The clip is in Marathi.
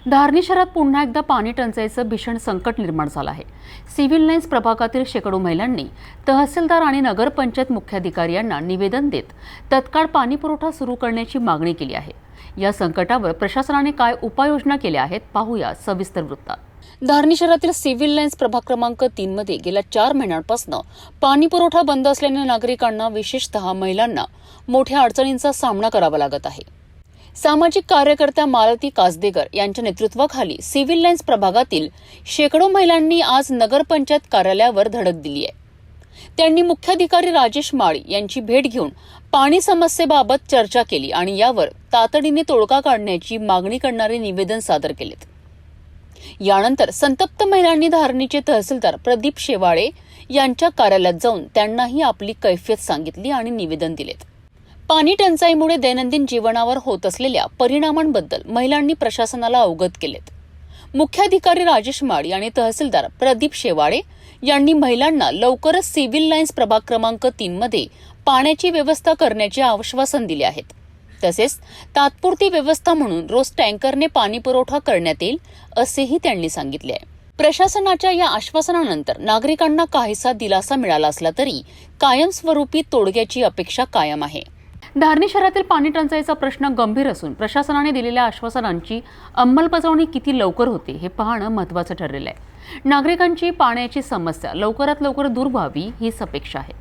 धारणी शहरात पुन्हा एकदा पाणी टंचाईचं भीषण संकट निर्माण झालं आहे। सिव्हिल लाईन्स प्रभागातील शेकडो महिलांनी तहसीलदार आणि नगरपंचायत मुख्याधिकारी यांना निवेदन देत तत्काळ पाणी पुरवठा सुरू करण्याची मागणी केली आहे। या संकटावर प्रशासनाने काय उपाययोजना केल्या आहेत पाहूया सविस्तर वृत्तात। धारणी शहरातील सिव्हिल लाईन्स प्रभाग क्रमांक 3 मध्ये गेल्या 4 महिन्यांपासून पाणी पुरवठा बंद असल्याने नागरिकांना विशेषतः महिलांना मोठ्या अडचणींचा सामना करावा लागत आहे। सामाजिक कार्यकर्त्या मालती कासदेकर यांच्या नेतृत्वाखाली सिव्हिल लाईन्स प्रभागातील शेकडो महिलांनी आज नगरपंचायत कार्यालयावर धडक दिली आहे। त्यांनी मुख्याधिकारी राजेश माळी यांची भेट घेऊन पाणी समस्येबाबत चर्चा केली आणि यावर तातडीने तोडगा काढण्याची मागणी करणारे निवेदन सादर केलेत। यानंतर संतप्त महिलांनी धारणीचे तहसीलदार प्रदीप शेवाळे यांच्या कार्यालयात जाऊन त्यांनाही आपली कैफियत सांगितली आणि निवेदन दिलेत। पाणी टंचाईमुळे दैनंदिन जीवनावर होत असलेल्या परिणामांबद्दल महिलांनी प्रशासनाला अवगत केलेत। मुख्याधिकारी राजेश माळी आणि तहसीलदार प्रदीप शेवाळे यांनी महिलांना लवकरच सिव्हिल लाईन्स प्रभाग क्रमांक 3 मध्ये पाण्याची व्यवस्था करण्याचे आश्वासन दिले आहेत। तसेच तात्पुरती व्यवस्था म्हणून रोज टँकरने पाणी पुरवठा करण्यात येईल असेही त्यांनी सांगितले आहे। प्रशासनाच्या या आश्वासनानंतर नागरिकांना काहीसा दिलासा मिळाला असला तरी कायमस्वरूपी तोडग्याची अपेक्षा कायम आहे। धारणी शहरातील पाणी टंचाईचा प्रश्न गंभीर असून प्रशासनाने दिलेल्या आश्वासनांची अंमलबजावणी किती लवकर होते हे पाहणं महत्त्वाचं ठरलेलं आहे। नागरिकांची पाण्याची समस्या लवकरात लवकर दूर व्हावी हीच अपेक्षा आहे।